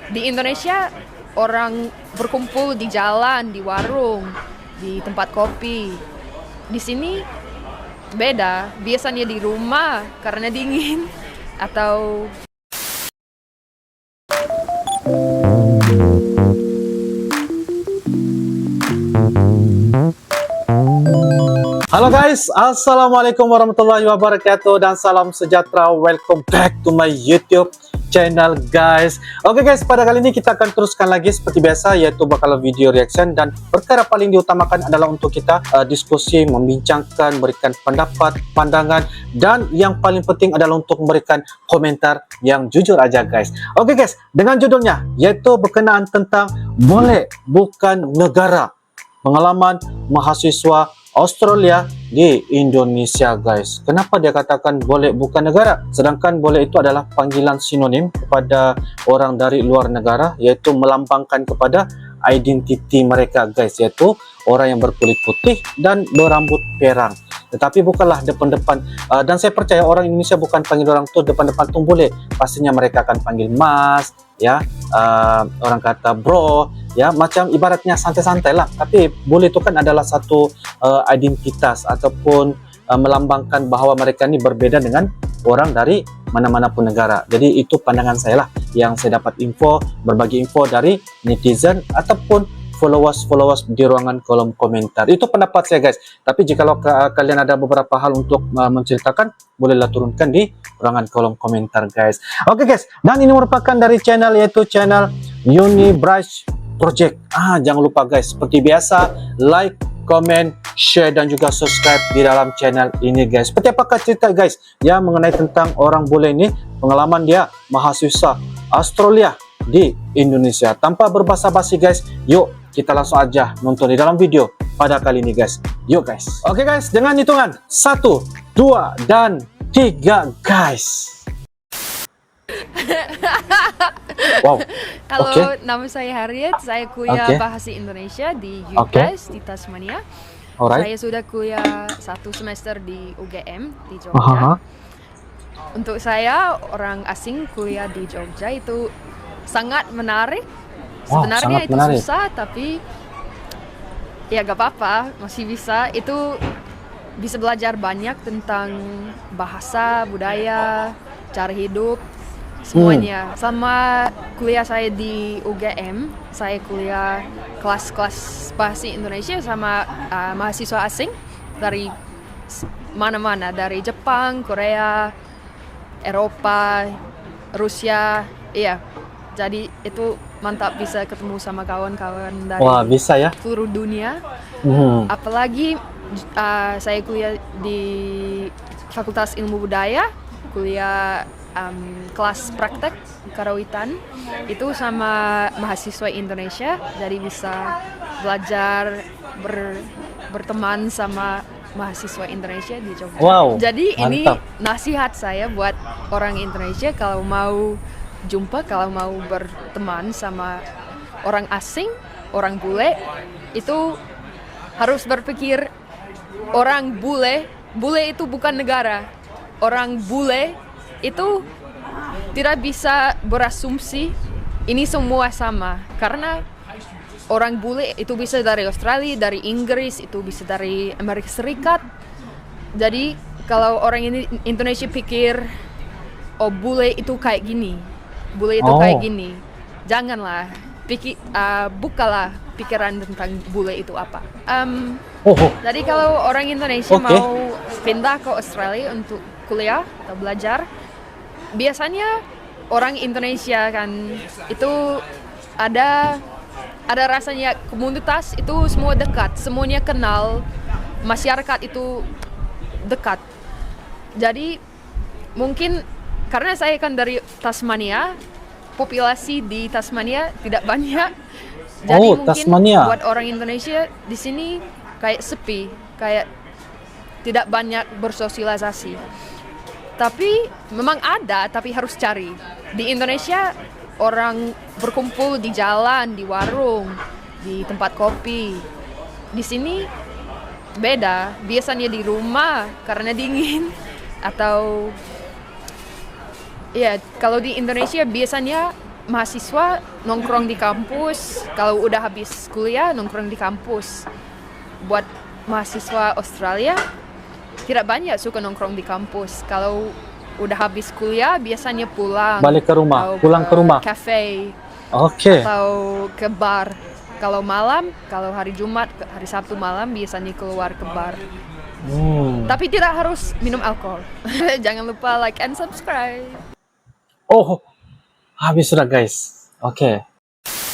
Di Indonesia orang berkumpul di jalan, di warung, di tempat kopi. Di sini beda, biasanya di rumah karena dingin atau Halo guys, Assalamualaikum warahmatullahi wabarakatuh dan salam sejahtera. Welcome back to my YouTube channel guys. Oke guys, pada kali ini kita akan teruskan lagi seperti biasa, yaitu bakal video reaction. Dan perkara paling diutamakan adalah untuk kita diskusi, membincangkan, memberikan pendapat, pandangan, dan yang paling penting adalah untuk memberikan komentar yang jujur aja guys. Oke guys, dengan judulnya yaitu berkenaan tentang boleh bukan negara, pengalaman mahasiswa Australia di Indonesia guys. Kenapa dia katakan boleh bukan negara? Sedangkan boleh itu adalah panggilan sinonim kepada orang dari luar negara, yaitu melambangkan kepada identiti mereka guys, yaitu orang yang berkulit putih dan berambut perang. Tetapi bukanlah depan-depan, dan saya percaya orang Indonesia bukan panggil orang tuh depan-depan tuh boleh. Pastinya mereka akan panggil mas, ya, orang kata bro, ya, macam ibaratnya santai-santai lah. Tapi boleh itu kan adalah satu identitas ataupun melambangkan bahwa mereka ini berbeda dengan orang dari mana-mana pun negara. Jadi itu pandangan saya lah, yang saya dapat info, berbagi info dari netizen ataupun followers di ruangan kolom komentar. Itu pendapat saya guys. Tapi jikalau kalian ada beberapa hal untuk menceritakan, bolehlah turunkan di ruangan kolom komentar guys. Oke guys, dan ini merupakan dari channel, yaitu channel Unibrush Project. Jangan lupa guys, seperti biasa, like, comment, share, dan juga subscribe di dalam channel ini guys. Seperti apakah cerita guys ya mengenai tentang orang bule ini, pengalaman dia mahasiswa Australia di Indonesia. Tanpa berbasa-basi guys, yuk kita langsung aja nonton di dalam video pada kali ini guys. Yuk guys. Oke guys, dengan hitungan 1, 2, dan 3 guys. Wow. Kalau nama saya Harriet, saya kuliah bahasa Indonesia di UCAS di Tasmania. Saya sudah kuliah 1 semester di UGM di Jogja. Untuk saya, orang asing kuliah di Jogja itu sangat menarik. Sebenarnya itu menarik. Susah, tapi ya gak apa-apa, masih bisa. Itu bisa belajar banyak tentang bahasa, budaya, cara hidup, semuanya. Sama kuliah saya di UGM, saya kuliah kelas-kelas bahasa Indonesia sama mahasiswa asing dari mana-mana, dari Jepang, Korea, Eropa, Rusia, iya. Jadi itu mantap bisa ketemu sama kawan-kawan dari bisa ya, seluruh dunia. Apalagi saya kuliah di Fakultas Ilmu Budaya, kuliah kelas praktek karawitan itu sama mahasiswa Indonesia, jadi bisa belajar berteman sama mahasiswa Indonesia di Jogja. Jadi mantap. Ini nasihat saya buat orang Indonesia, kalau mau jumpa, kalau mau berteman sama orang asing, orang bule, itu harus berpikir orang bule itu bukan negara. Orang bule itu tidak bisa berasumsi ini semua sama, karena orang bule itu bisa dari Australia, dari Inggris, itu bisa dari Amerika Serikat. Jadi kalau orang Indonesia pikir, oh bule itu kayak gini, bule itu kayak gini, janganlah bukalah pikiran tentang bule itu apa. Jadi kalau orang Indonesia mau pindah ke Australia untuk kuliah atau belajar, biasanya orang Indonesia kan itu ada rasanya komunitas itu semua dekat, semuanya kenal, masyarakat itu dekat. Jadi mungkin karena saya kan dari Tasmania, populasi di Tasmania tidak banyak. Jadi mungkin Tasmania, buat orang Indonesia di sini kayak sepi, kayak tidak banyak bersosialisasi. Tapi memang ada, tapi harus cari. Di Indonesia orang berkumpul di jalan, di warung, di tempat kopi. Di sini beda, biasanya di rumah karena dingin, atau ya kalau di Indonesia biasanya mahasiswa nongkrong di kampus. Kalau udah habis kuliah nongkrong di kampus. Buat mahasiswa Australia tidak banyak suka nongkrong di kampus. Kalau udah habis kuliah biasanya pulang. Balik ke rumah, atau pulang ke rumah. Cafe Oke. atau ke bar. Kalau malam, kalau hari Jumat, hari Sabtu malam biasanya keluar ke bar. Tapi tidak harus minum alkohol. Jangan lupa like and subscribe. Oh, habis sudah guys. Oke.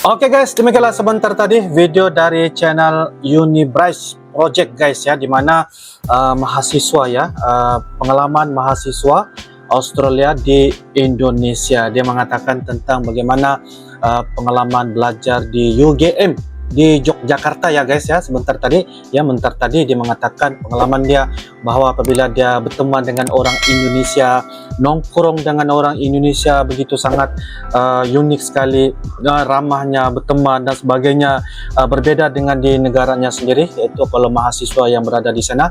Oke guys, demikianlah sebentar tadi video dari channel Unibright Project guys ya, dimana mahasiswa ya, pengalaman mahasiswa Australia di Indonesia. Dia mengatakan tentang bagaimana pengalaman belajar di UGM di Yogyakarta ya guys ya. Sebentar tadi dia mengatakan pengalaman dia bahwa apabila dia berteman dengan orang Indonesia, nongkrong dengan orang Indonesia begitu sangat unik sekali, ramahnya, berteman dan sebagainya, berbeda dengan di negaranya sendiri, yaitu kalau mahasiswa yang berada di sana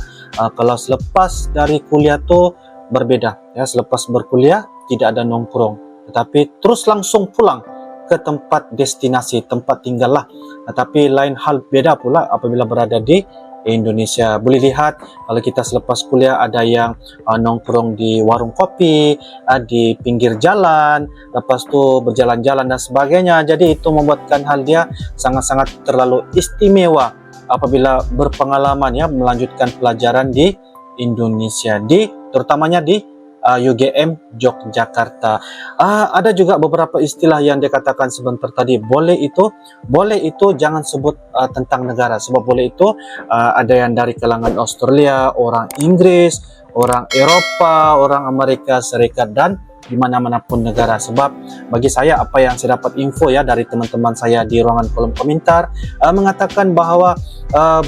kalau selepas dari kuliah tuh berbeda ya. Selepas berkuliah tidak ada nongkrong, tetapi terus langsung pulang ke tempat destinasi, tempat tinggal lah. Tapi lain hal, beda pula apabila berada di Indonesia. Boleh lihat kalau kita selepas kuliah ada yang nongkrong di warung kopi, di pinggir jalan, lepas tu berjalan-jalan dan sebagainya. Jadi itu membuatkan hal dia sangat-sangat terlalu istimewa apabila berpengalaman ya melanjutkan pelajaran di Indonesia, terutamanya di UGM Yogyakarta. Ada juga beberapa istilah yang dikatakan sebentar tadi. Boleh itu jangan sebut tentang negara, sebab boleh itu ada yang dari kalangan Australia, orang Inggris, orang Eropa, orang Amerika Serikat, dan di mana-mana pun negara. Sebab bagi saya, apa yang saya dapat info ya dari teman-teman saya di ruangan kolom komentar, mengatakan bahwa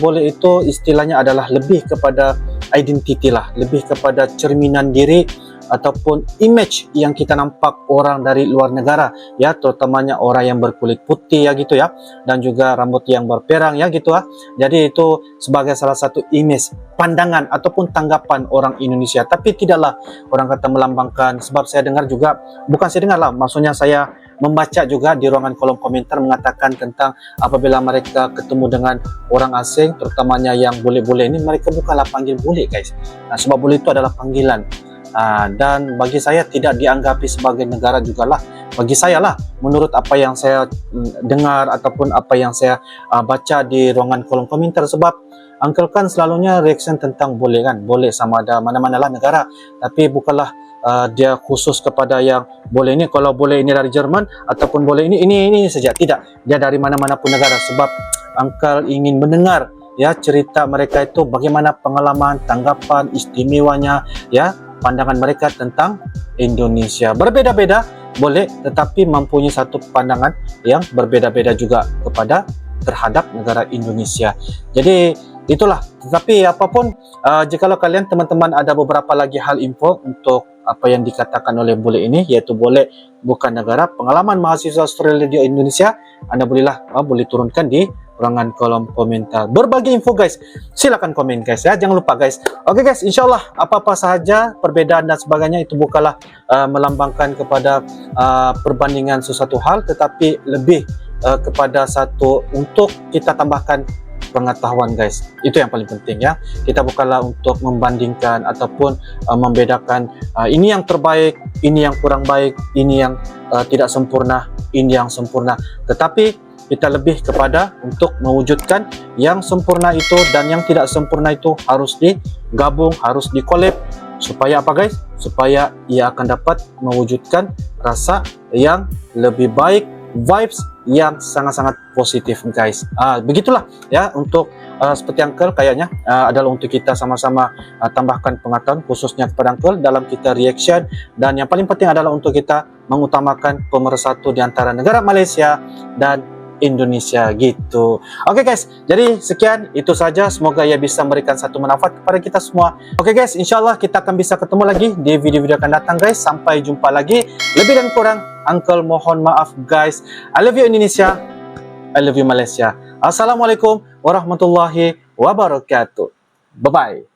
boleh itu istilahnya adalah lebih kepada identiti lah, lebih kepada cerminan diri ataupun image yang kita nampak orang dari luar negara ya, terutamanya orang yang berkulit putih ya gitu ya, dan juga rambut yang berperang ya gitu ya. Jadi itu sebagai salah satu image, pandangan ataupun tanggapan orang Indonesia, tapi tidaklah orang kata melambangkan. Sebab saya dengar juga, bukan saya dengar lah, maksudnya saya membaca juga di ruangan kolom komentar mengatakan tentang apabila mereka ketemu dengan orang asing, terutamanya yang bule-bule ini, mereka bukanlah panggil bule guys. Sebab bule itu adalah panggilan. Dan bagi saya tidak dianggapi sebagai negara juga lah. Bagi saya lah, menurut apa yang saya dengar ataupun apa yang saya baca di ruangan kolom komentar. Sebab Uncle kan selalunya reaction tentang boleh kan, boleh sama ada mana-mana lah negara, tapi bukanlah dia khusus kepada yang boleh ini. Kalau boleh ini dari Jerman ataupun boleh ini saja, tidak, dia dari mana-mana pun negara. Sebab Uncle ingin mendengar ya cerita mereka itu bagaimana pengalaman, tanggapan, istimewanya ya, pandangan mereka tentang Indonesia. Berbeda-beda boleh, tetapi mempunyai satu pandangan yang berbeda-beda juga kepada terhadap negara Indonesia. Jadi itulah. Tetapi apapun, jikalau kalian teman-teman ada beberapa lagi hal info untuk apa yang dikatakan oleh bule ini, yaitu boleh bukan negara, pengalaman mahasiswa Australia di Indonesia, Anda boleh turunkan di ruangan kolom komentar. Berbagi info guys, silakan komen guys ya, jangan lupa guys. Oke guys, insyaallah apa-apa sahaja perbedaan dan sebagainya itu bukanlah melambangkan kepada perbandingan sesuatu hal, tetapi lebih kepada satu untuk kita tambahkan pengetahuan guys. Itu yang paling penting ya. Kita bukanlah untuk membandingkan ataupun membedakan ini yang terbaik, ini yang kurang baik, ini yang tidak sempurna, ini yang sempurna, tetapi kita lebih kepada untuk mewujudkan yang sempurna itu, dan yang tidak sempurna itu harus digabung, harus dikolab. Supaya apa guys? Supaya ia akan dapat mewujudkan rasa yang lebih baik, vibes yang sangat-sangat positif guys. Begitulah ya, untuk seperti Uncle kayaknya adalah untuk kita sama-sama tambahkan pengetahuan khususnya kepada Uncle dalam kita reaction, dan yang paling penting adalah untuk kita mengutamakan pemersatu di antara negara Malaysia dan Indonesia gitu. Oke guys, jadi sekian itu saja, semoga ia bisa memberikan satu manfaat kepada kita semua. Oke guys, insyaallah kita akan bisa ketemu lagi di video-video akan datang guys. Sampai jumpa lagi. Lebih dan kurang Uncle mohon maaf guys. I love you Indonesia, I love you Malaysia. Assalamualaikum warahmatullahi wabarakatuh. Bye bye.